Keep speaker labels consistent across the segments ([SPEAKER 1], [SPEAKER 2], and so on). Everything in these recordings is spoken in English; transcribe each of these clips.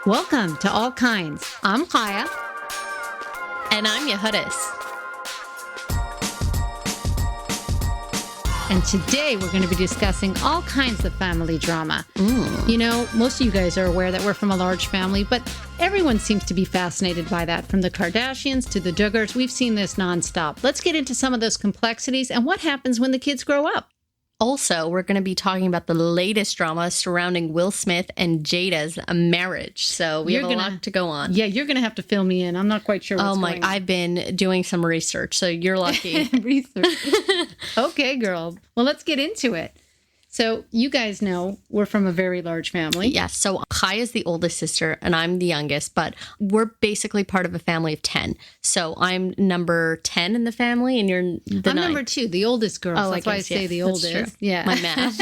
[SPEAKER 1] Welcome to All Kinds. I'm Kaya.
[SPEAKER 2] And I'm Yehudis.
[SPEAKER 1] And today we're going to be discussing all kinds of family drama. You know, most of you guys are aware that we're from a large family, but everyone seems to be fascinated by that. From the Kardashians to the Duggars, we've seen this nonstop. Let's get into some of those complexities and what happens when the kids grow up.
[SPEAKER 2] Also, we're going to be talking about the latest drama surrounding Will Smith and Jada's marriage. So we have a lot to go on.
[SPEAKER 1] Yeah, you're going to have to fill me in. I'm not quite sure what's going on.
[SPEAKER 2] I've been doing some research, so you're lucky.
[SPEAKER 1] Research. Okay, girl. Well, let's get into it. So you guys know we're from a very large family.
[SPEAKER 2] Yes. So Kaya's the oldest sister and I'm the youngest, but we're basically part of a family of 10. So I'm number 10 in the family and you're the
[SPEAKER 1] I'm
[SPEAKER 2] ninth.
[SPEAKER 1] number 2, the oldest girl.
[SPEAKER 2] Oh,
[SPEAKER 1] so that's why I say the
[SPEAKER 2] that's
[SPEAKER 1] oldest.
[SPEAKER 2] true.
[SPEAKER 1] Yeah.
[SPEAKER 2] My math.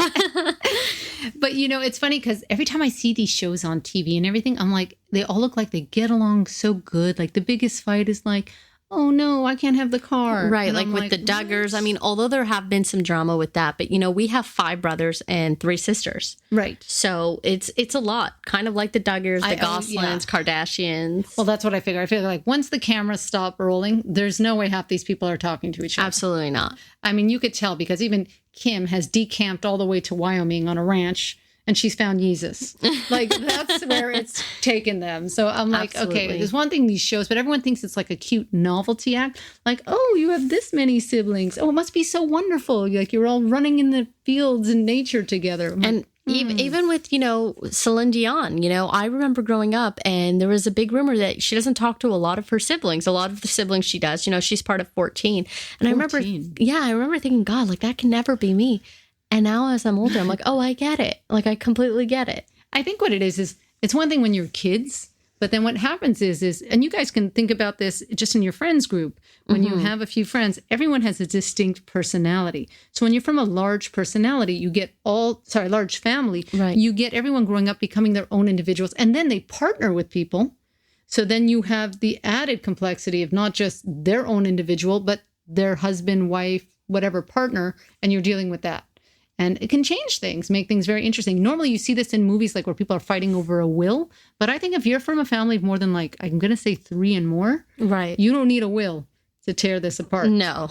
[SPEAKER 1] But, you know, it's funny because every time I see these shows on TV and everything, I'm like, they all look like they get along so good. Like the biggest fight is like, oh, no, I can't have the car.
[SPEAKER 2] Right,
[SPEAKER 1] And
[SPEAKER 2] like
[SPEAKER 1] I'm
[SPEAKER 2] with the Duggars. I mean, although there have been some drama with that, but, you know, we have 5 brothers and 3 sisters.
[SPEAKER 1] Right.
[SPEAKER 2] So it's a lot, kind of like the Duggars, the Goslings, Kardashians.
[SPEAKER 1] Well, that's what I figure. I feel like once the cameras stop rolling, there's no way half these people are talking to each other.
[SPEAKER 2] Absolutely not.
[SPEAKER 1] I mean, you could tell because even Kim has decamped all the way to Wyoming on a ranch. And she's found Jesus. Like, that's where it's taken them. So I'm like,
[SPEAKER 2] Absolutely.
[SPEAKER 1] okay, there's one thing these shows, but everyone thinks it's like a cute novelty act. Like, oh, you have this many siblings. Oh, it must be so wonderful. Like, you're all running in the fields and nature together.
[SPEAKER 2] And even with, you know, Celine Dion, you know, I remember growing up and there was a big rumor that she doesn't talk to a lot of her siblings. A lot of the siblings she does, you know, she's part of 14. And
[SPEAKER 1] 14.
[SPEAKER 2] I remember thinking, God, like that can never be me. And now as I'm older, I'm like, oh, I get it. Like, I completely get it.
[SPEAKER 1] I think what it is it's one thing when you're kids, but then what happens is, and you guys can think about this just in your friends group. When you have a few friends, everyone has a distinct personality. So when you're from a large personality, you get large family,
[SPEAKER 2] Right.
[SPEAKER 1] You get everyone growing up becoming their own individuals, and then they partner with people. So then you have the added complexity of not just their own individual, but their husband, wife, whatever partner, and you're dealing with that. And it can change things, make things very interesting. Normally you see this in movies like where people are fighting over a will. But I think if you're from a family of more than like, I'm going to say 3 and more,
[SPEAKER 2] Right.
[SPEAKER 1] you don't need a will to tear this apart.
[SPEAKER 2] No.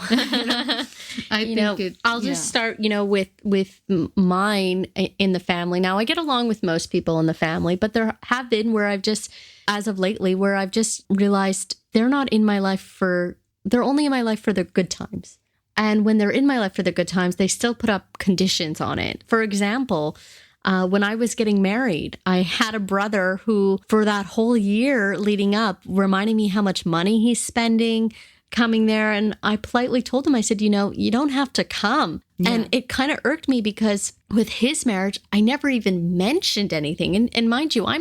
[SPEAKER 2] I'll just start, you know, with mine in the family. Now, I get along with most people in the family, but there have been where as of lately, where I've just realized they're only in my life for the good times. And when they're in my life for the good times, they still put up conditions on it. For example, when I was getting married, I had a brother who, for that whole year leading up, reminding me how much money he's spending coming there. And I politely told him, I said, you know, you don't have to come. Yeah. And it kind of irked me because with his marriage, I never even mentioned anything. And mind you, I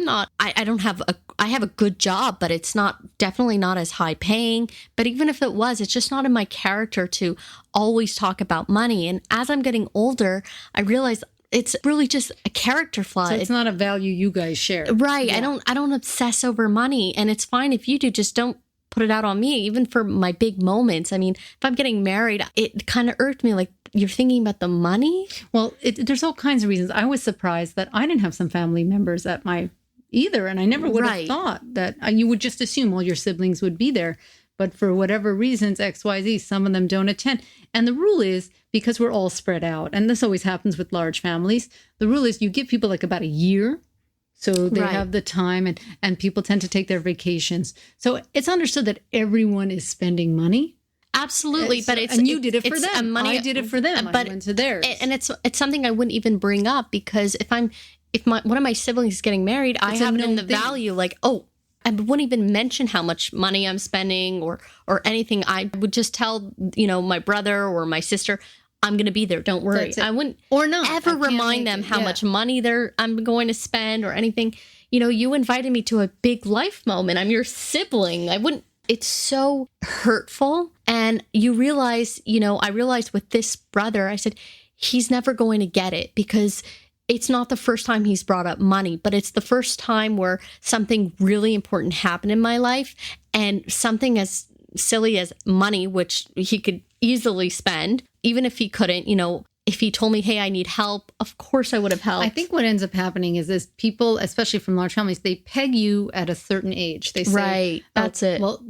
[SPEAKER 2] have a good job, but it's definitely not as high paying. But even if it was, it's just not in my character to always talk about money. And as I'm getting older, I realize it's really just a character flaw.
[SPEAKER 1] So it's not a value you guys share.
[SPEAKER 2] Right.
[SPEAKER 1] Yeah.
[SPEAKER 2] I don't obsess over money. And it's fine if you do, just don't put it out on me, even for my big moments. I mean, if I'm getting married, it kind of irked me. Like, you're thinking about the money?
[SPEAKER 1] Well, there's all kinds of reasons. I was surprised that I didn't have some family members at my either. And I never would have thought that you would just assume all your siblings would be there. But for whatever reasons, XYZ, some of them don't attend. And the rule is, because we're all spread out, and this always happens with large families, the rule is you give people like about a year. So they have the time and people tend to take their vacations. So it's understood that everyone is spending monone
[SPEAKER 2] Absolutely. But
[SPEAKER 1] you did it for them. I did it for them. I went to theirs.
[SPEAKER 2] And it's something I wouldn't even bring up because if one of my siblings is getting married, I have it in the value like, oh, I wouldn't even mention how much money I'm spending or anything. I would just tell, you know, my brother or my sister, I'm going to be there. Don't worry. I wouldn't ever remind them how much money I'm going to spend or anything. You know, you invited me to a big life moment. I'm your sibling. It's so hurtful. And you realize, you know, I realized with this brother, I said, he's never going to get it because it's not the first time he's brought up money, but it's the first time where something really important happened in my life and something as silly as money, which he could easily spend, even if he couldn't, you know, if he told me, hey, I need help, of course I would have helped.
[SPEAKER 1] I think what ends up happening is people, especially from large families, they peg you at a certain age. They say,
[SPEAKER 2] right, that's it.
[SPEAKER 1] Well,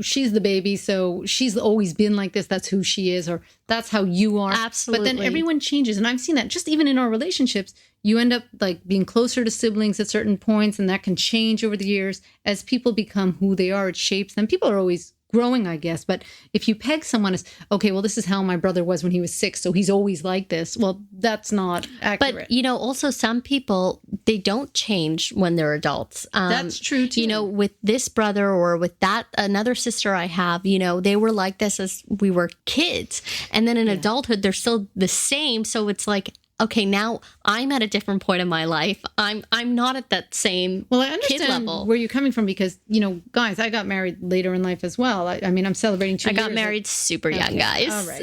[SPEAKER 1] she's the baby, so she's always been like this. That's who she is, or that's how you are.
[SPEAKER 2] Absolutely.
[SPEAKER 1] But then everyone changes. And I've seen that just even in our relationships. You end up like being closer to siblings at certain points, and that can change over the years as people become who they are. It shapes them. People are always growing, I guess. But if you peg someone as, okay, well, this is how my brother was when he was 6, so he's always like this. Well, that's not accurate.
[SPEAKER 2] But, also some people, they don't change when they're adults.
[SPEAKER 1] That's true, too.
[SPEAKER 2] With this brother or with that, another sister I have, they were like this as we were kids. And then in adulthood, they're still the same. So it's like, okay, now I'm at a different point in my life. I'm not at that same
[SPEAKER 1] I understand
[SPEAKER 2] kid level.
[SPEAKER 1] Where you're coming from because, guys, I got married later in life as well. I mean, I'm celebrating 2 years.
[SPEAKER 2] I got married super young, guys.
[SPEAKER 1] All right.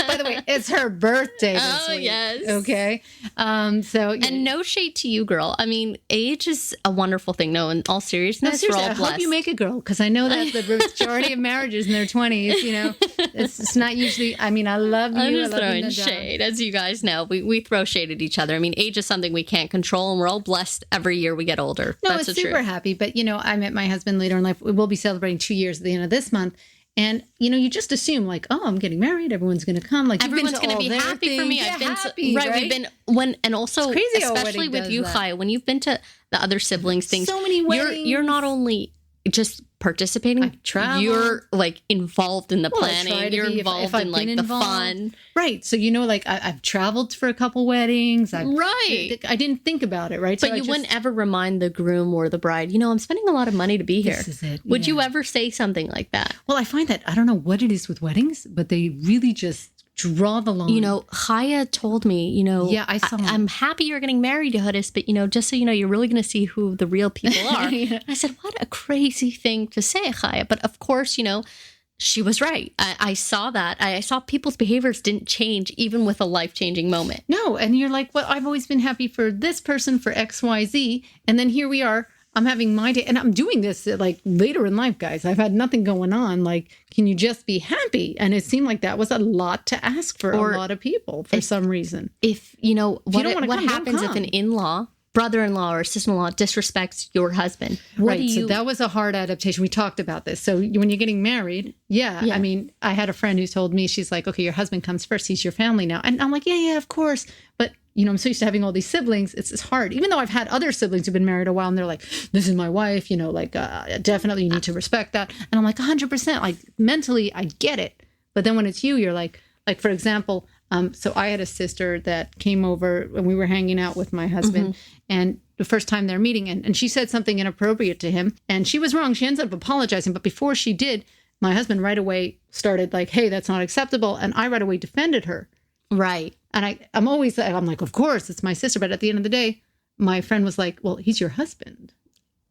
[SPEAKER 1] By the way, it's her birthday this week.
[SPEAKER 2] Yes.
[SPEAKER 1] Okay.
[SPEAKER 2] And no shade to you, girl. I mean, age is a wonderful thing. No, in all seriousness, we're all blessed.
[SPEAKER 1] I hope you make a girl because I know that the majority of marriages in their 20s, it's not usually, I mean, I love you.
[SPEAKER 2] I'm just throwing shade, as you guys know. We throw shade at each other. I mean, age is something we can't control, and we're all blessed every year we get older.
[SPEAKER 1] No, it's super happy. But, I met my husband later in life. We'll be celebrating 2 years at the end of this month. And, you just assume like, oh, I'm getting married. Everyone's going to come. Like,
[SPEAKER 2] everyone's going to be happy for me.
[SPEAKER 1] Yeah,
[SPEAKER 2] I've been
[SPEAKER 1] happy, right?
[SPEAKER 2] We've been and also, especially with you, Chaya, when you've been to the other siblings things,
[SPEAKER 1] so many weddings.
[SPEAKER 2] You're not only just participating, you're like involved in the planning. You're involved in like the fun.
[SPEAKER 1] Right. So, I've traveled for a couple weddings.
[SPEAKER 2] Right.
[SPEAKER 1] I didn't think about it. Right.
[SPEAKER 2] But so you wouldn't ever remind the groom or the bride, I'm spending a lot of money to be here.
[SPEAKER 1] This is it.
[SPEAKER 2] Would you ever say something like that?
[SPEAKER 1] Well, I find that, I don't know what it is with weddings, but they really just draw the line.
[SPEAKER 2] Chaya told me,
[SPEAKER 1] I saw
[SPEAKER 2] I'm happy you're getting married, Yehudis, but, just so you know, you're really going to see who the real people are. I said, what a crazy thing to say, Chaya. But of course, she was right. I saw that. I saw people's behaviors didn't change even with a life-changing moment.
[SPEAKER 1] No. And you're like, well, I've always been happy for this person for X, Y, Z. And then here we are. I'm having my day, and I'm doing this like later in life, guys. I've had nothing going on. Like, can you just be happy? And it seemed like that was a lot to ask for a lot of people for some reason.
[SPEAKER 2] If what happens if an in-law, brother-in-law, or sister-in-law disrespects your husband?
[SPEAKER 1] So that was a hard adaptation. We talked about this. So when you're getting married, I mean, I had a friend who told me, she's like, okay, your husband comes first. He's your family now. And I'm like, yeah, of course. But I'm so used to having all these siblings. It's hard. Even though I've had other siblings who've been married a while and they're like, this is my wife, definitely you need to respect that. And I'm like, 100%. Like mentally, I get it. But then when it's you're like for example, so I had a sister that came over and we were hanging out with my husband and the first time they're meeting and she said something inappropriate to him and she was wrong. She ends up apologizing. But before she did, my husband right away started like, hey, that's not acceptable. And I right away defended her.
[SPEAKER 2] Right.
[SPEAKER 1] And I'm like, of course, it's my sister. But at the end of the day, my friend was like, well, he's your husband.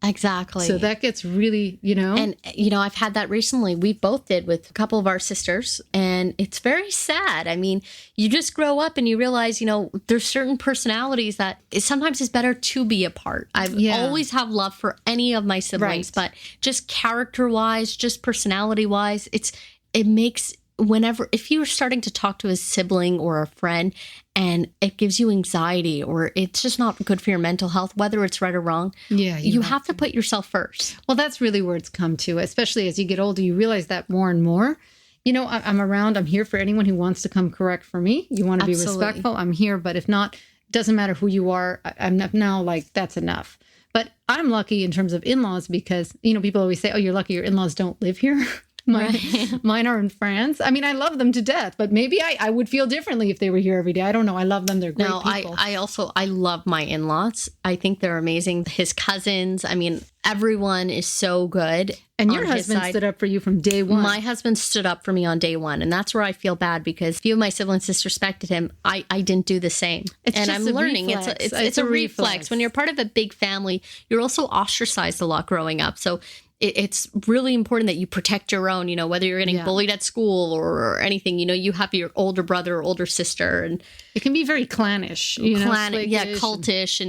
[SPEAKER 2] Exactly.
[SPEAKER 1] So that gets really,
[SPEAKER 2] And, I've had that recently. We both did with a couple of our sisters. And it's very sad. I mean, you just grow up and you realize, there's certain personalities that sometimes it's better to be apart. I've always have love for any of my siblings. Right. But just character-wise, just personality-wise, it makes... if you're starting to talk to a sibling or a friend and it gives you anxiety or it's just not good for your mental health, whether it's right or wrong, you have to put yourself first.
[SPEAKER 1] Well, that's really where it's come to, especially as you get older, you realize that more and more. I'm here for anyone who wants to come correct for me. You want to be respectful, I'm here. But if not, it doesn't matter who you are. I'm now like, that's enough. But I'm lucky in terms of in-laws because, people always say, oh, you're lucky your in-laws don't live here. Mine are in France. I mean, I love them to death, but maybe I would feel differently if they were here every day. I don't know. I love them. They're great people.
[SPEAKER 2] I love my in-laws. I think they're amazing. His cousins. I mean, everyone is so good.
[SPEAKER 1] And your husband stood up for you from day one.
[SPEAKER 2] My husband stood up for me on day one. And that's where I feel bad because a few of my siblings disrespected him. I didn't do the same. I'm learning. It's a reflex. When you're part of a big family, you're also ostracized a lot growing up. So it's really important that you protect your own, whether you're getting bullied at school or anything, you have your older brother or older sister, and
[SPEAKER 1] it can be very clannish,
[SPEAKER 2] cultish,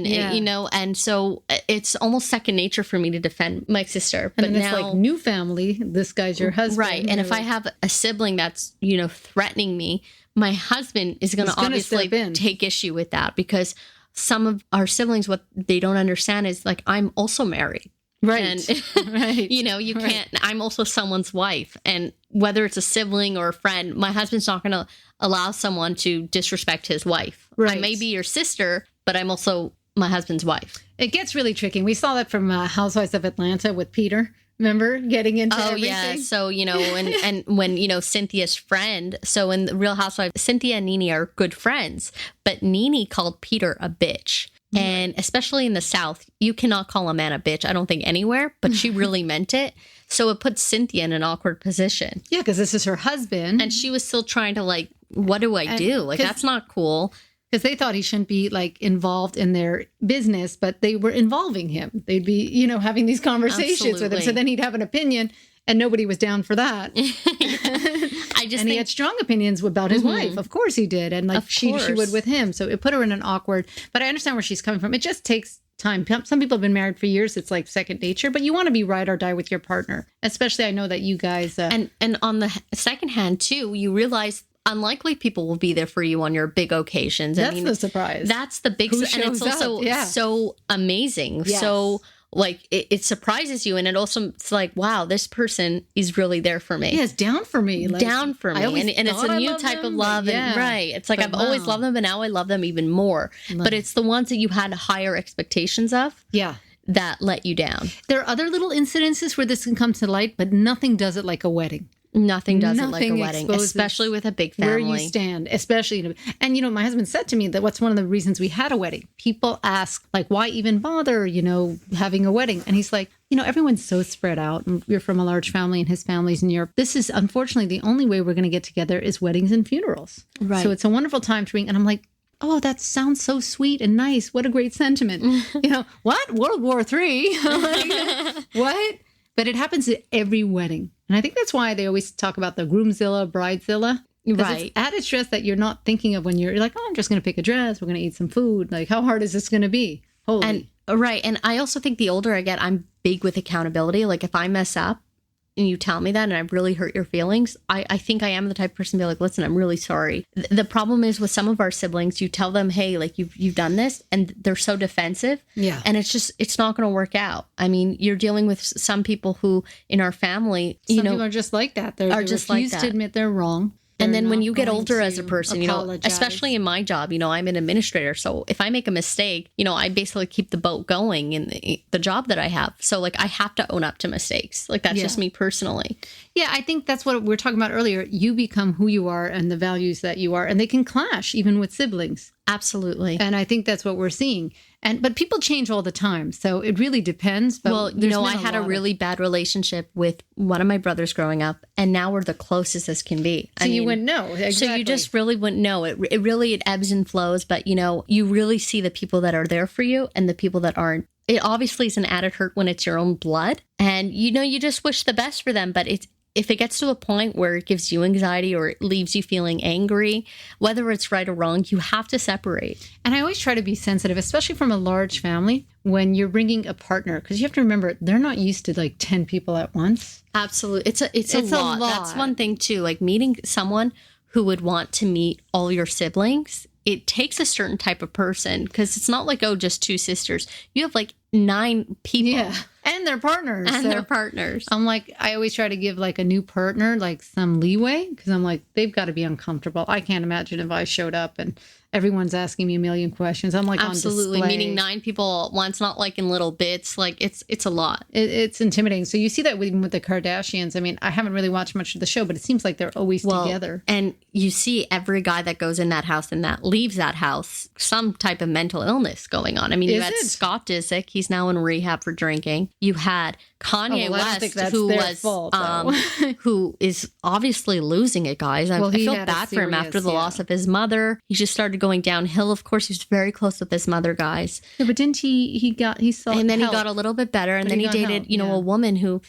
[SPEAKER 2] and so it's almost second nature for me to defend my sister.
[SPEAKER 1] But now it's like new family. This guy's your husband.
[SPEAKER 2] Right. And if I have a sibling that's, threatening me, my husband is going to obviously take issue with that, because some of our siblings, what they don't understand is like, I'm also married.
[SPEAKER 1] Right.
[SPEAKER 2] And,
[SPEAKER 1] right.
[SPEAKER 2] You can't, I'm also someone's wife. And whether it's a sibling or a friend, my husband's not going to allow someone to disrespect his wife.
[SPEAKER 1] Right.
[SPEAKER 2] I may be your sister, but I'm also my husband's wife.
[SPEAKER 1] It gets really tricky. We saw that from Housewives of Atlanta with Peter. Remember getting into everything?
[SPEAKER 2] Yeah. So, and when, Cynthia's friend, so in the Real Housewives, Cynthia and Nene are good friends, but Nene called Peter a bitch. And especially in the South, you cannot call a man a bitch, I don't think anywhere, but she really meant it. So it puts Cynthia in an awkward position.
[SPEAKER 1] Yeah, because this is her husband.
[SPEAKER 2] And she was still trying to what do I do? Like, that's not cool.
[SPEAKER 1] Because they thought he shouldn't be involved in their business, but they were involving him. They'd be, having these conversations with him. So then he'd have an opinion, and nobody was down for that. And he had strong opinions about his wife. Of course he did. And she would with him. So it put her in an awkward, but I understand where she's coming from. It just takes time. Some people have been married for years. It's like second nature, but you want to be ride or die with your partner. Especially I know that you guys.
[SPEAKER 2] And on the second hand too, you realize unlikely people will be there for you on your big occasions.
[SPEAKER 1] That's the surprise.
[SPEAKER 2] That's the big, and it's also so amazing. Yes. So it surprises you, and it's like, wow, this person is really there for me.
[SPEAKER 1] Yeah, it's down for me.
[SPEAKER 2] Down for me. And it's a new type of love. And right. It's like, I've always loved them, but now I love them even more. But it's the ones that you had higher expectations of.
[SPEAKER 1] Yeah.
[SPEAKER 2] That let you down.
[SPEAKER 1] There are other little incidences where this can come to light, but nothing does it like a wedding.
[SPEAKER 2] Nothing does it like a wedding, especially with a big family.
[SPEAKER 1] Where you stand, especially. And, my husband said to me that what's one of the reasons we had a wedding. People ask, why even bother, having a wedding? And he's like, everyone's so spread out. And we're from a large family, and his family's in Europe. This is, unfortunately, the only way we're going to get together is weddings and funerals. Right. So it's a wonderful time to bring. And I'm like, oh, that sounds so sweet and nice. What a great sentiment. What? World War III? What? But it happens at every wedding. And I think that's why they always talk about the groomzilla, bridezilla. Right. It's added stress that you're not thinking of when you're like, oh, I'm just going to pick a dress. We're going to eat some food. Like, how hard is this going to be? Holy.
[SPEAKER 2] And I also think the older I get, I'm big with accountability. Like, if I mess up and you tell me that and I really hurt your feelings, I think I am the type of person to be like, listen, I'm really sorry. The problem is with some of our siblings, you tell them, hey, you've done this, and they're so defensive. Yeah. And it's not going to work out. I mean, you're dealing with some people who in our family,
[SPEAKER 1] some people are just like that. They refuse to admit they're wrong.
[SPEAKER 2] And then when you get older as a person, especially in my job, I'm an administrator. So if I make a mistake, I basically keep the boat going in the job that I have. So I have to own up to mistakes. That's just me personally.
[SPEAKER 1] Yeah, I think that's what we were talking about earlier. You become who you are and the values that you are, and they can clash even with siblings.
[SPEAKER 2] Absolutely.
[SPEAKER 1] And I think that's what we're seeing. But people change all the time. So it really depends. But
[SPEAKER 2] I had a really bad relationship with one of my brothers growing up, and now we're the closest as can be.
[SPEAKER 1] So you wouldn't know. Exactly.
[SPEAKER 2] So you just really wouldn't know. It really ebbs and flows. But, you really see the people that are there for you and the people that aren't. It obviously is an added hurt when it's your own blood. And, you just wish the best for them. But if it gets to a point where it gives you anxiety or it leaves you feeling angry, whether it's right or wrong, you have to separate.
[SPEAKER 1] And I always try to be sensitive, especially from a large family, when you're bringing a partner, because you have to remember, they're not used to 10 people at once.
[SPEAKER 2] Absolutely. It's a lot. That's one thing too, meeting someone who would want to meet all your siblings. It takes a certain type of person, because it's not just two sisters. You have 9 people. Yeah. And their partners. I'm I always try to give a new partner some leeway, because I'm they've got to be uncomfortable. I can't imagine if I showed up and everyone's asking me a million questions. I'm absolutely
[SPEAKER 1] on display.
[SPEAKER 2] Meeting 9 people at once, not in little bits. It's a lot.
[SPEAKER 1] It's intimidating. So you see that with the Kardashians. I mean, I haven't really watched much of the show, but it seems like they're always together.
[SPEAKER 2] And you see every guy that goes in that house and that leaves that house, some type of mental illness going on. I mean, you had Scott Disick. He's now in rehab for drinking. You had Kanye
[SPEAKER 1] well, I don't
[SPEAKER 2] West,
[SPEAKER 1] think that's
[SPEAKER 2] who
[SPEAKER 1] their
[SPEAKER 2] was
[SPEAKER 1] fault,
[SPEAKER 2] who is obviously losing it, guys. I
[SPEAKER 1] He
[SPEAKER 2] feel
[SPEAKER 1] had
[SPEAKER 2] bad for him after the loss of his mother. He just started going downhill. Of course, he was very close with his mother, guys.
[SPEAKER 1] Yeah, but didn't he saw
[SPEAKER 2] and then
[SPEAKER 1] help.
[SPEAKER 2] he got a little bit better, and
[SPEAKER 1] But
[SPEAKER 2] then
[SPEAKER 1] he
[SPEAKER 2] he
[SPEAKER 1] got
[SPEAKER 2] dated,
[SPEAKER 1] help,
[SPEAKER 2] a woman who,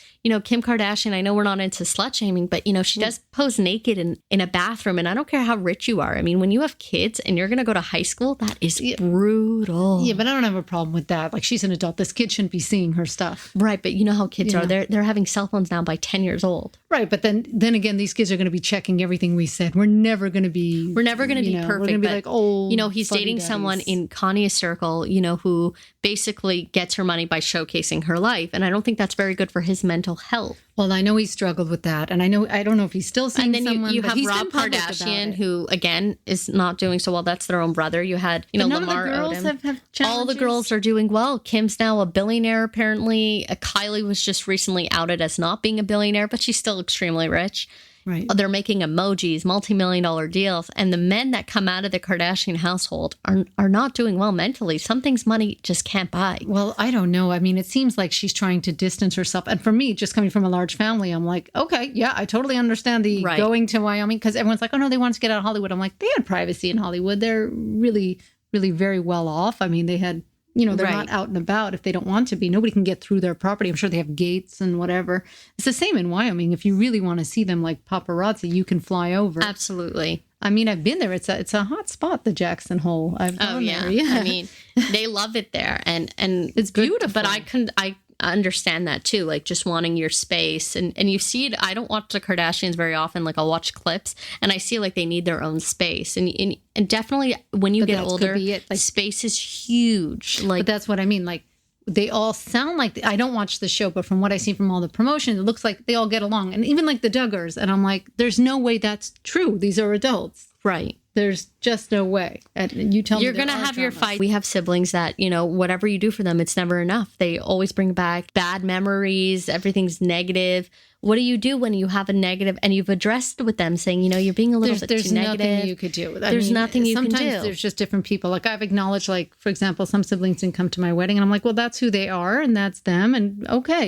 [SPEAKER 2] Kim Kardashian. I know we're not into slut shaming, but she does pose naked in a bathroom, and I don't care how rich you are. I mean, when you have kids and you're going to go to high school, that is brutal.
[SPEAKER 1] Yeah, but I don't have a problem with that. Like, she's an adult. This kid shouldn't be seeing her stuff.
[SPEAKER 2] Right, but you know how kids are. They're having cell phones now by 10 years old.
[SPEAKER 1] Right, but then again, these kids are going to be checking everything we said. We're never going to be perfect.
[SPEAKER 2] We're going to be
[SPEAKER 1] like, oh,
[SPEAKER 2] he's dating someone in Kanye's circle, who basically gets her money by showcasing her life. And I don't think that's very good for his mental health.
[SPEAKER 1] Well, I know he struggled with that. And I don't know if he's still seeing someone.
[SPEAKER 2] And then you have Rob Kardashian, who, again, is not doing so well. That's their own brother. You had,
[SPEAKER 1] but
[SPEAKER 2] Lamar
[SPEAKER 1] none of the girls
[SPEAKER 2] Odom.
[SPEAKER 1] have
[SPEAKER 2] All the girls are doing well. Kim's now a billionaire, apparently. Kylie was just recently outed as not being a billionaire, but she's still extremely rich.
[SPEAKER 1] Right.
[SPEAKER 2] They're making emojis, multi-million-dollar deals. And the men that come out of the Kardashian household are not doing well mentally. Some things money just can't buy.
[SPEAKER 1] Well, I don't know. I mean, it seems like she's trying to distance herself. And for me, just coming from a large family, I'm like, okay, yeah, I totally understand the going to Wyoming. Because everyone's like, oh, no, they want to get out of Hollywood. I'm like, they had privacy in Hollywood. They're really, really very well off. I mean, they had... they're not out and about if they don't want to be. Nobody can get through their property. I'm sure they have gates and whatever. It's the same in Wyoming. If you really want to see them like paparazzi, you can fly over.
[SPEAKER 2] Absolutely.
[SPEAKER 1] I mean, I've been there. It's a hot spot, the Jackson Hole. I've gone there.
[SPEAKER 2] Yeah. I mean, they love it there, and it's beautiful. But I understand that too, like just wanting your space, and you see it. I don't watch the Kardashians very often. Like, I'll watch clips, and I see like they need their own space, and definitely when you get older, like, space is huge. Like,
[SPEAKER 1] but that's what I mean. Like, they all sound like I don't watch the show, but from what I see from all the promotions, it looks like they all get along, and even like the Duggars. And I'm like, there's no way that's true. These are adults,
[SPEAKER 2] right?
[SPEAKER 1] There's just no way. And you tell me
[SPEAKER 2] you're going to have your fight. We have siblings that, whatever you do for them, it's never enough. They always bring back bad memories. Everything's negative. What do you do when you have a negative and you've addressed with them saying, you're being a little bit too negative?
[SPEAKER 1] There's nothing you could do.
[SPEAKER 2] There's nothing you can do.
[SPEAKER 1] Sometimes there's just different people. Like, I've acknowledged, like, for example, some siblings didn't come to my wedding. And I'm like, well, that's who they are. And that's them. And okay,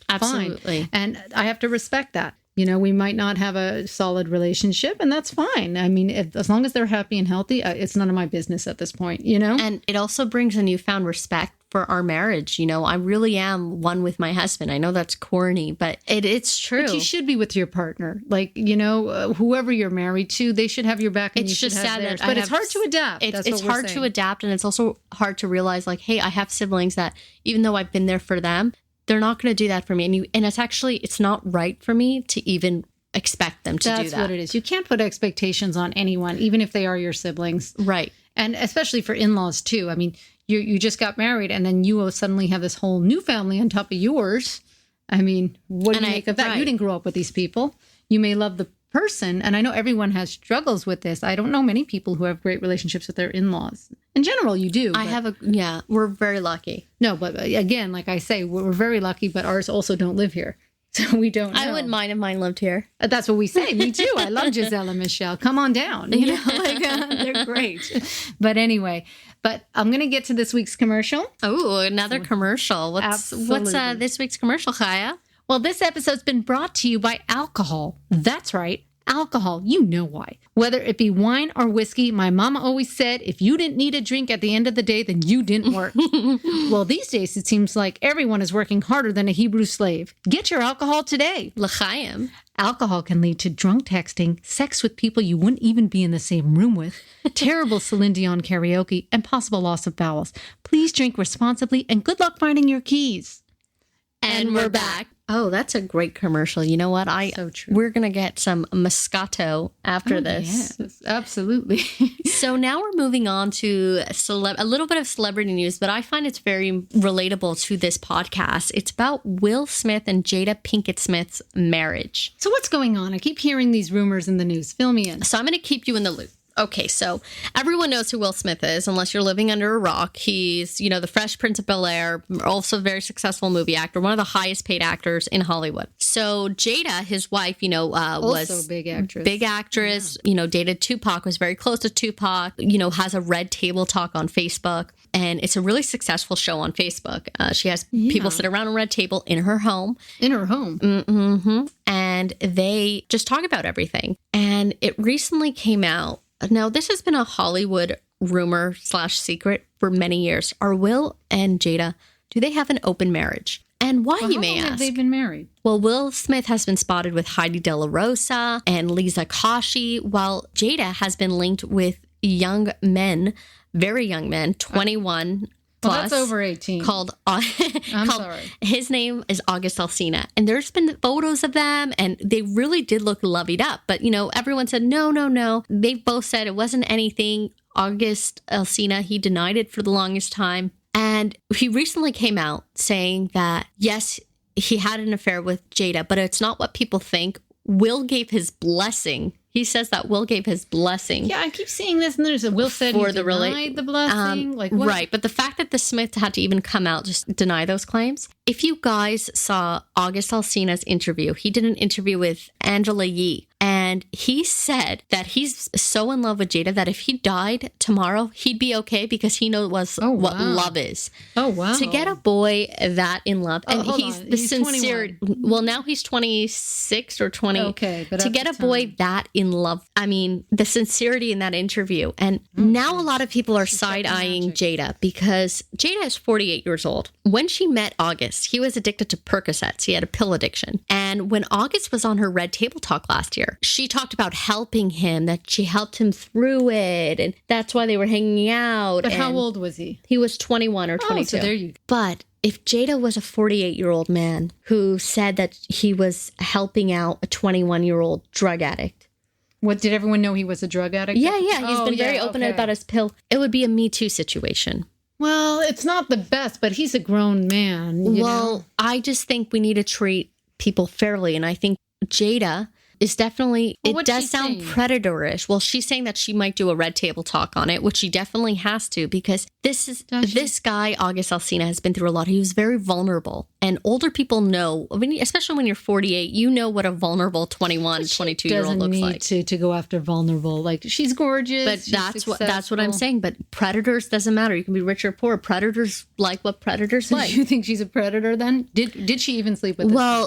[SPEAKER 2] Absolutely.
[SPEAKER 1] Fine. And I have to respect that. We might not have a solid relationship, and that's fine. I mean, as long as they're happy and healthy, it's none of my business at this point, And
[SPEAKER 2] it also brings a newfound respect for our marriage. I really am one with my husband. I know that's corny, but it's true.
[SPEAKER 1] But you should be with your partner. Like, whoever you're married to, they should have your back. And
[SPEAKER 2] it's just sad that
[SPEAKER 1] but it's hard to adapt.
[SPEAKER 2] It's hard to adapt, and it's also hard to realize, like, hey, I have siblings that, even though I've been there for them, they're not going to do that for me. And it's not right for me to even expect them to do that.
[SPEAKER 1] That's what it is. You can't put expectations on anyone, even if they are your siblings.
[SPEAKER 2] Right.
[SPEAKER 1] And especially for in-laws too. I mean, you just got married, and then you will suddenly have this whole new family on top of yours. I mean, what do you make of that? Right. You didn't grow up with these people. You may love the person, and I know everyone has struggles with this. I don't know many people who have great relationships with their in-laws. In general, you do.
[SPEAKER 2] We're very lucky.
[SPEAKER 1] No, but again, like I say, we're very lucky, but ours also don't live here. So we don't know.
[SPEAKER 2] I wouldn't mind if mine lived here.
[SPEAKER 1] That's what we say. Me too. I love Giselle and Michelle. Come on down. They're great. But anyway, I'm going to get to this week's commercial.
[SPEAKER 2] Oh, another commercial. What's this week's commercial, Chaya?
[SPEAKER 1] Well, this episode's been brought to you by alcohol. That's right. Alcohol, you know why. Whether it be wine or whiskey, my mama always said, if you didn't need a drink at the end of the day, then you didn't work. Well, these days, it seems like everyone is working harder than a Hebrew slave. Get your alcohol today.
[SPEAKER 2] L'chaim.
[SPEAKER 1] Alcohol can lead to drunk texting, sex with people you wouldn't even be in the same room with, terrible Celine Dion karaoke, and possible loss of bowels. Please drink responsibly, and good luck finding your keys.
[SPEAKER 2] And we're back. Oh, that's a great commercial. You know what?
[SPEAKER 1] So true.
[SPEAKER 2] We're going to get some Moscato after this.
[SPEAKER 1] Yes, absolutely.
[SPEAKER 2] So now we're moving on to a little bit of celebrity news, but I find it's very relatable to this podcast. It's about Will Smith and Jada Pinkett Smith's marriage.
[SPEAKER 1] So what's going on? I keep hearing these rumors in the news. Fill me in.
[SPEAKER 2] So I'm going to keep you in the loop. Okay, so everyone knows who Will Smith is, unless you're living under a rock. He's, the Fresh Prince of Bel-Air, also a very successful movie actor, one of the highest paid actors in Hollywood. So Jada, his wife, was
[SPEAKER 1] also big actress.
[SPEAKER 2] Big actress, dated Tupac, was very close to Tupac, has a Red Table Talk on Facebook. And it's a really successful show on Facebook. She has people sit around a red table in her home.
[SPEAKER 1] In her home.
[SPEAKER 2] Mm-hmm. And they just talk about everything. And it recently came out. Now, this has been a Hollywood rumor / secret for many years. Are Will and Jada, do they have an open marriage? And why, you may ask? How long have
[SPEAKER 1] they been married?
[SPEAKER 2] Well, Will Smith has been spotted with Heidi De La Rosa and Lisa Koshy, while Jada has been linked with young men, very young men, 21 plus.
[SPEAKER 1] Well, that's over 18.
[SPEAKER 2] Sorry. His name is August Alsina. And there's been photos of them, and they really did look loveyed up. But, everyone said, no. They both said it wasn't anything. August Alsina, he denied it for the longest time. And he recently came out saying that, yes, he had an affair with Jada, but it's not what people think. Will gave his blessing. He says that Will gave his blessing.
[SPEAKER 1] Yeah, I keep seeing this, and there's a Will said he denied the blessing.
[SPEAKER 2] Right, but the fact that the Smith had to even come out just deny those claims. If you guys saw August Alsina's interview, he did an interview with Angela Yee, and he said that he's so in love with Jada that if he died tomorrow, he'd be okay because he knows what love is.
[SPEAKER 1] Oh, wow.
[SPEAKER 2] To get a boy that in love, and
[SPEAKER 1] he's
[SPEAKER 2] sincere.
[SPEAKER 1] 21.
[SPEAKER 2] Well, now he's 26 or 20.
[SPEAKER 1] Okay, but
[SPEAKER 2] to get a boy that in love, I mean, the sincerity in that interview. And now a lot of people are side-eyeing Jada because Jada is 48 years old. When she met August, he was addicted to Percocets. He had a pill addiction. And when August was on her Red Table Talk last year, she talked about helping him, that she helped him through it. And that's why they were hanging out.
[SPEAKER 1] But how old was he?
[SPEAKER 2] He was 21 or 22.
[SPEAKER 1] Oh, so there you go.
[SPEAKER 2] But if Jada was a 48-year-old man who said that he was helping out a 21-year-old drug addict.
[SPEAKER 1] What, did everyone know he was a drug addict?
[SPEAKER 2] Yeah. He's been very open about his pill. It would be a Me Too situation.
[SPEAKER 1] Well, it's not the best, but he's a grown man. You know?
[SPEAKER 2] I just think we need to treat people fairly. And I think Jada is definitely, it does sound predatorish. Well, she's saying that she might do a Red Table Talk on it, which she definitely has to, because this guy, August Alsina, has been through a lot. He was very vulnerable. And older people know, especially when you're 48, you know what a vulnerable 21, 22-year-old looks like.
[SPEAKER 1] To go after vulnerable. Like, she's gorgeous.
[SPEAKER 2] But that's what I'm saying. But predators doesn't matter. You can be rich or poor. Predators like what predators like.
[SPEAKER 1] Do you think she's a predator then? Did she even sleep with this guy?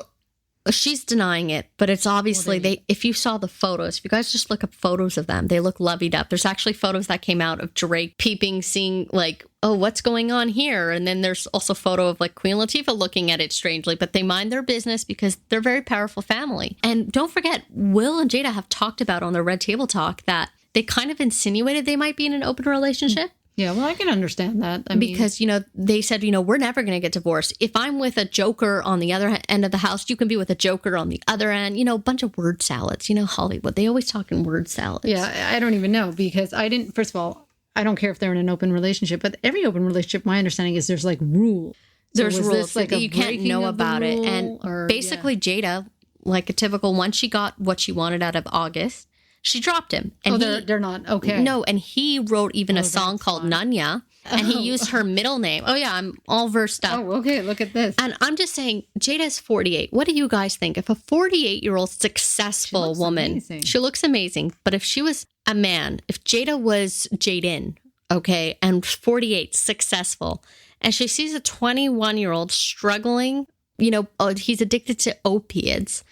[SPEAKER 2] She's denying it, but it's obviously if you saw the photos, if you guys just look up photos of them, they look loveyed up. There's actually photos that came out of Drake peeping, seeing like, oh, what's going on here? And then there's also a photo of like Queen Latifah looking at it strangely, but they mind their business because they're a very powerful family. And don't forget, Will and Jada have talked about on their Red Table Talk that they kind of insinuated they might be in an open relationship.
[SPEAKER 1] Yeah, well, I can understand that.
[SPEAKER 2] Because, they said, we're never going to get divorced. If I'm with a joker on the other end of the house, you can be with a joker on the other end. A bunch of word salads. Hollywood, they always talk in word salads.
[SPEAKER 1] Yeah, I don't even know because first of all, I don't care if they're in an open relationship, but every open relationship, my understanding is there's like rules.
[SPEAKER 2] There's rules like you can't know about it. And basically Jada, like a typical, once she got what she wanted out of August, she dropped him. And
[SPEAKER 1] they're not okay.
[SPEAKER 2] No, and he wrote even a song called Nanya, and he used her middle name. Oh, yeah, I'm all versed up.
[SPEAKER 1] Oh, okay, look at this.
[SPEAKER 2] And I'm just saying, Jada's 48. What do you guys think? If a 48-year-old successful woman, she looks amazing, but if she was a man, if Jada was Jaden, okay, and 48, successful, and she sees a 21-year-old struggling, he's addicted to opiates,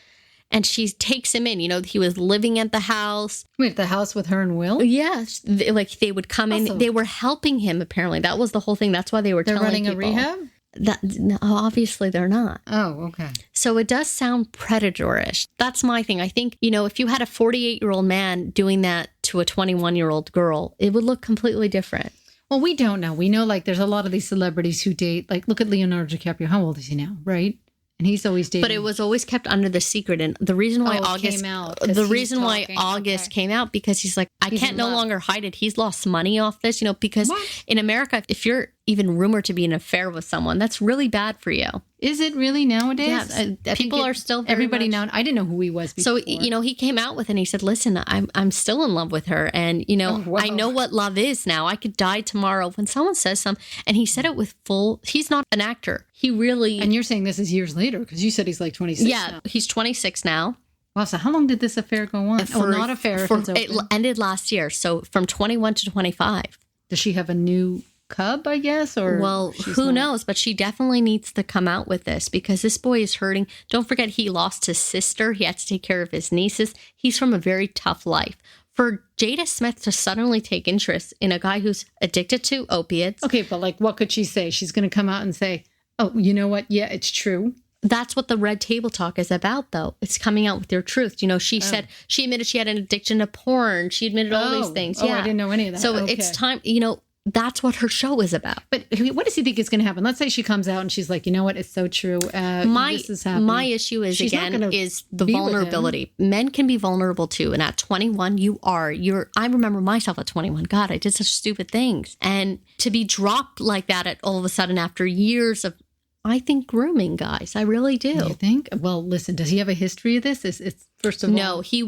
[SPEAKER 2] and she takes him in. He was living at the house.
[SPEAKER 1] Wait, the house with her and Will?
[SPEAKER 2] Yes. They would come in. They were helping him, apparently. That was the whole thing. That's why they were telling people.
[SPEAKER 1] They're running a rehab?
[SPEAKER 2] No, obviously, they're not.
[SPEAKER 1] Oh, okay.
[SPEAKER 2] So it does sound predatorish. That's my thing. I think, if you had a 48-year-old man doing that to a 21-year-old girl, it would look completely different.
[SPEAKER 1] Well, we don't know. We know, there's a lot of these celebrities who date. Look at Leonardo DiCaprio. How old is he now, right? And he's always dating.
[SPEAKER 2] But it was always kept under the secret. And the reason why August came out, because he's like, I can't no longer hide it. He's lost money off this, because in America, if you're even rumored to be in an affair with someone, that's really bad for you.
[SPEAKER 1] Is it really nowadays?
[SPEAKER 2] Yeah, people are still
[SPEAKER 1] everybody now. I didn't know who he was before.
[SPEAKER 2] So, he came out with it and he said, listen, I'm still in love with her. And, I know what love is now. I could die tomorrow. When someone says something, and he said it with he's not an actor. He really.
[SPEAKER 1] And you're saying this is years later, because you said he's like 26 now.
[SPEAKER 2] He's 26 now.
[SPEAKER 1] Wow, so how long did this affair go on? Not affair.
[SPEAKER 2] It ended last year. So from 21 to 25.
[SPEAKER 1] Does she have a new cub, I guess? Or
[SPEAKER 2] who knows? But she definitely needs to come out with this, because this boy is hurting. Don't forget, he lost his sister. He had to take care of his nieces. He's from a very tough life. For Jada Smith to suddenly take interest in a guy who's addicted to opiates.
[SPEAKER 1] Okay, but what could she say? She's going to come out and say, oh, you know what? Yeah, it's true.
[SPEAKER 2] That's what the red table talk is about, though. It's coming out with your truth. She said she admitted she had an addiction to porn. She admitted all these things.
[SPEAKER 1] Yeah, I didn't know any of that.
[SPEAKER 2] So it's time, that's what her show is about.
[SPEAKER 1] But what does he think is going to happen? Let's say she comes out and she's like, you know what? It's so true. This is happening.
[SPEAKER 2] My issue is, is the vulnerability. Men can be vulnerable too. And at 21, I remember myself at 21. God, I did such stupid things. And to be dropped like that all of a sudden after years of, I think, grooming, guys. I really do.
[SPEAKER 1] You think? Well, listen, does he have a history of this? It's first of all.
[SPEAKER 2] No, he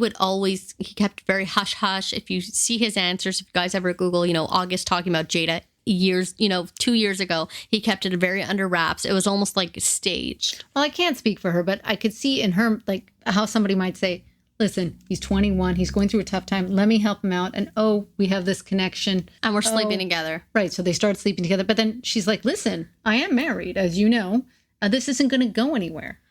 [SPEAKER 2] kept very hush hush. If you see his answers, if you guys ever Google, August talking about Jada years, 2 years ago, he kept it very under wraps. It was almost like staged.
[SPEAKER 1] Well, I can't speak for her, but I could see in her, like, how somebody might say, listen, he's 21. He's going through a tough time. Let me help him out. And, we have this connection.
[SPEAKER 2] And we're sleeping together.
[SPEAKER 1] Right. So they start sleeping together. But then she's like, listen, I am married, as you know. This isn't going to go anywhere,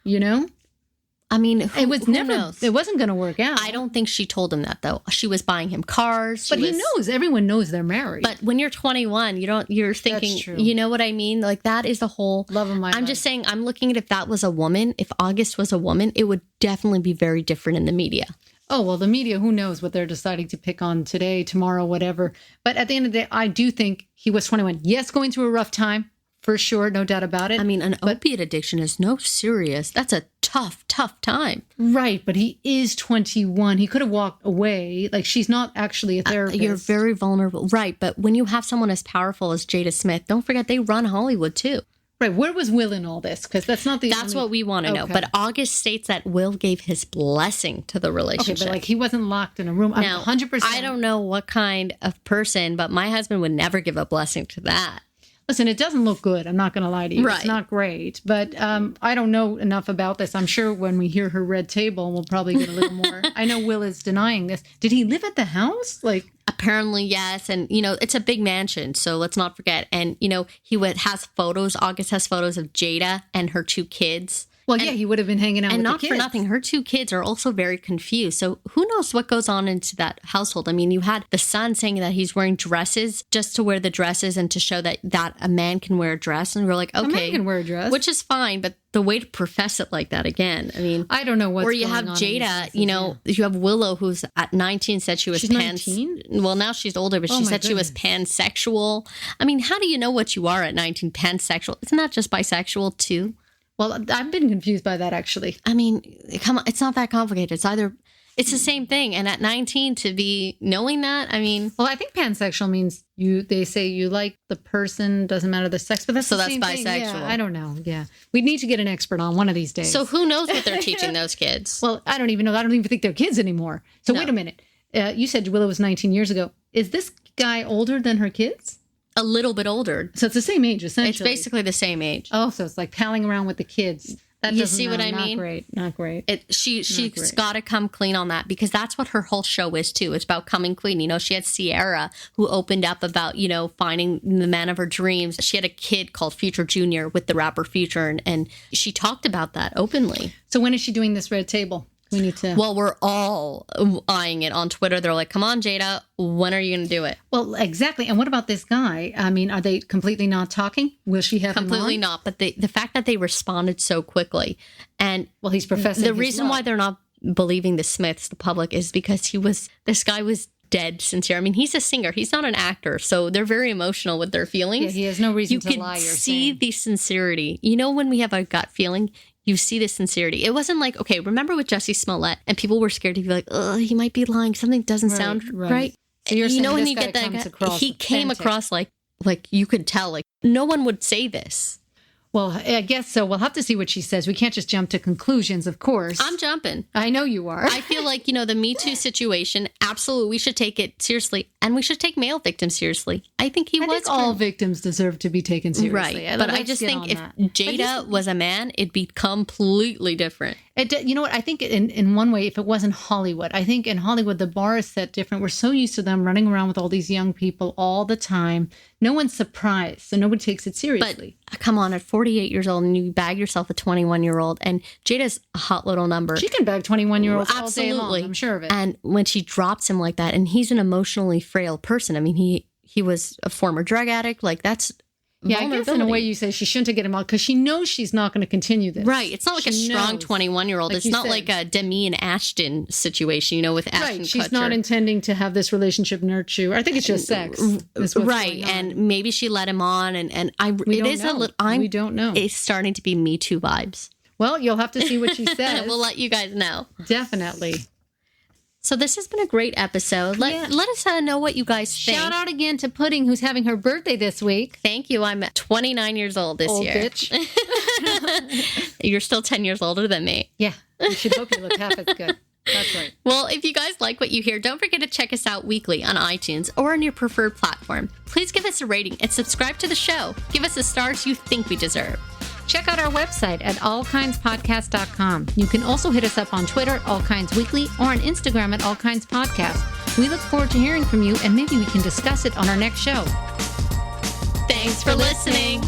[SPEAKER 2] I mean,
[SPEAKER 1] it wasn't going to work out.
[SPEAKER 2] I don't think she told him that, though. She was buying him cars.
[SPEAKER 1] But he knows. Everyone knows they're married.
[SPEAKER 2] But when you're 21, you're thinking,
[SPEAKER 1] that's true.
[SPEAKER 2] You know what I mean? Like, that is the whole
[SPEAKER 1] love of my life.
[SPEAKER 2] I'm just saying, I'm looking at if that was a woman, if August was a woman, it would definitely be very different in the media.
[SPEAKER 1] Oh, well, the media, who knows what they're deciding to pick on today, tomorrow, whatever. But at the end of the day, I do think he was 21. Yes, going through a rough time, for sure, no doubt about it.
[SPEAKER 2] I mean, opiate addiction is serious. That's a tough time.
[SPEAKER 1] Right, but he is 21. He could have walked away. Like, she's not actually a therapist.
[SPEAKER 2] You're very vulnerable. Right, but when you have someone as powerful as Jada Smith, don't forget they run Hollywood, too.
[SPEAKER 1] Right, where was Will in all this? Because that's not
[SPEAKER 2] That's what we want to know. But August states that Will gave his blessing to the relationship.
[SPEAKER 1] Okay, but he wasn't locked in a room.
[SPEAKER 2] Now, 100%. I don't know what kind of person, but my husband would never give a blessing to that.
[SPEAKER 1] Listen, it doesn't look good. I'm not going to lie to you.
[SPEAKER 2] Right.
[SPEAKER 1] It's not great. But I don't know enough about this. I'm sure when we hear her red table, we'll probably get a little more. I know Will is denying this. Did he live at the house?
[SPEAKER 2] Apparently, yes. And, it's a big mansion. So let's not forget. And, has photos. August has photos of Jada and her 2 kids.
[SPEAKER 1] Well, yeah, he would have been hanging out with the kids.
[SPEAKER 2] And not for nothing, her 2 kids are also very confused. So who knows what goes on into that household? I mean, you had the son saying that he's wearing dresses just to wear the dresses and to show that a man can wear a dress. And we're like, okay. A
[SPEAKER 1] man can wear a dress.
[SPEAKER 2] Which is fine, but the way to profess it like that again, I mean.
[SPEAKER 1] I don't know what's
[SPEAKER 2] going on. Or you have Jada, you have Willow, who's at 19 said she was
[SPEAKER 1] She's 19?
[SPEAKER 2] Well, now she's older, but she said she was pansexual. I mean, how do you know what you are at 19, pansexual? Isn't that just bisexual too?
[SPEAKER 1] Well, I've been confused by that, actually.
[SPEAKER 2] I mean, come on, it's not that complicated. It's the same thing. And at 19 to be knowing that, I mean.
[SPEAKER 1] Well, I think pansexual means they say you like the person, doesn't matter the sex, but that's the same
[SPEAKER 2] bisexual.
[SPEAKER 1] Thing. Yeah, I don't know. Yeah. We need to get an expert on one of these days.
[SPEAKER 2] So who knows what they're teaching those kids?
[SPEAKER 1] Well, I don't even know. I don't even think they're kids anymore. So wait a minute. You said Willow was 19 years ago. Is this guy older than her kids?
[SPEAKER 2] A little bit older.
[SPEAKER 1] So it's the same age, essentially.
[SPEAKER 2] It's basically the same age.
[SPEAKER 1] Oh, so it's like palling around with the kids.
[SPEAKER 2] You see what I mean?
[SPEAKER 1] Not great.
[SPEAKER 2] She's got to come clean on that, because that's what her whole show is too. It's about coming clean. She had Sierra, who opened up about, finding the man of her dreams. She had a kid called Future Junior with the rapper Future, and she talked about that openly.
[SPEAKER 1] So when is she doing this red table? We need to.
[SPEAKER 2] Well, we're all eyeing it on Twitter. They're like, come on, Jada, when are you going to do it?
[SPEAKER 1] Well, exactly. And what about this guy? I mean, are they completely not talking? Will she have
[SPEAKER 2] completely
[SPEAKER 1] him on?
[SPEAKER 2] not? But the fact that they responded so quickly, and
[SPEAKER 1] well, he's professing
[SPEAKER 2] the reason why they're not believing the Smiths, the public, is because this guy was dead sincere. I mean, he's a singer. He's not an actor. So they're very emotional with their feelings.
[SPEAKER 1] Yeah, he has no reason to lie.
[SPEAKER 2] You can see the sincerity. When we have a gut feeling, you see the sincerity. It wasn't like, okay, remember with Jussie Smollett, and people were scared to be like, oh, he might be lying. Something doesn't sound right.
[SPEAKER 1] So you're saying
[SPEAKER 2] when
[SPEAKER 1] this
[SPEAKER 2] you
[SPEAKER 1] guy
[SPEAKER 2] get that
[SPEAKER 1] comes
[SPEAKER 2] guy,
[SPEAKER 1] across
[SPEAKER 2] he came
[SPEAKER 1] authentic.
[SPEAKER 2] across like you could tell, like no one would say this.
[SPEAKER 1] Well, I guess so. We'll have to see what she says. We can't just jump to conclusions, of course.
[SPEAKER 2] I'm jumping.
[SPEAKER 1] I know you are.
[SPEAKER 2] I feel like, the Me Too situation, absolutely, we should take it seriously. And we should take male victims seriously. I think
[SPEAKER 1] I think all victims deserve to be taken seriously.
[SPEAKER 2] Right. But I just think if Jada was a man, it'd be completely different.
[SPEAKER 1] You know what? I think in one way, if it wasn't Hollywood, I think in Hollywood, the bar is set different. We're so used to them running around with all these young people all the time. No one's surprised. So nobody takes it seriously.
[SPEAKER 2] But come on, at 48 years old and you bag yourself a 21-year-old, and Jada's a hot little number.
[SPEAKER 1] She can bag 21-year-olds all day long. I'm sure of it.
[SPEAKER 2] And when she drops him like that, and he's an emotionally frail person. I mean, he was a former drug addict. Like that's
[SPEAKER 1] yeah, I guess in a way you say she shouldn't have get him out because she knows she's not going to continue this.
[SPEAKER 2] Right. It's not like a strong 21-year-old. It's not like a Demi and Ashton situation, with Ashton Kutcher.
[SPEAKER 1] She's not intending to have this relationship nurture. I think it's just sex.
[SPEAKER 2] Right. And maybe she let him on. And we don't know. It's starting to be Me Too vibes.
[SPEAKER 1] Well, you'll have to see what she says.
[SPEAKER 2] We'll let you guys know.
[SPEAKER 1] Definitely.
[SPEAKER 2] So this has been a great episode. Let us know what you guys think.
[SPEAKER 1] Shout out again to Pudding, who's having her birthday this week.
[SPEAKER 2] Thank you. I'm 29 years old this year.
[SPEAKER 1] Bitch.
[SPEAKER 2] You're still 10 years older than me.
[SPEAKER 1] Yeah. You should hope you look half as good. That's right.
[SPEAKER 2] Well, if you guys like what you hear, don't forget to check us out weekly on iTunes or on your preferred platform. Please give us a rating and subscribe to the show. Give us the stars you think we deserve.
[SPEAKER 1] Check out our website at allkindspodcast.com. You can also hit us up on Twitter, All Kinds Weekly, or on Instagram at All Kinds Podcast. We look forward to hearing from you, and maybe we can discuss it on our next show.
[SPEAKER 2] Thanks for listening.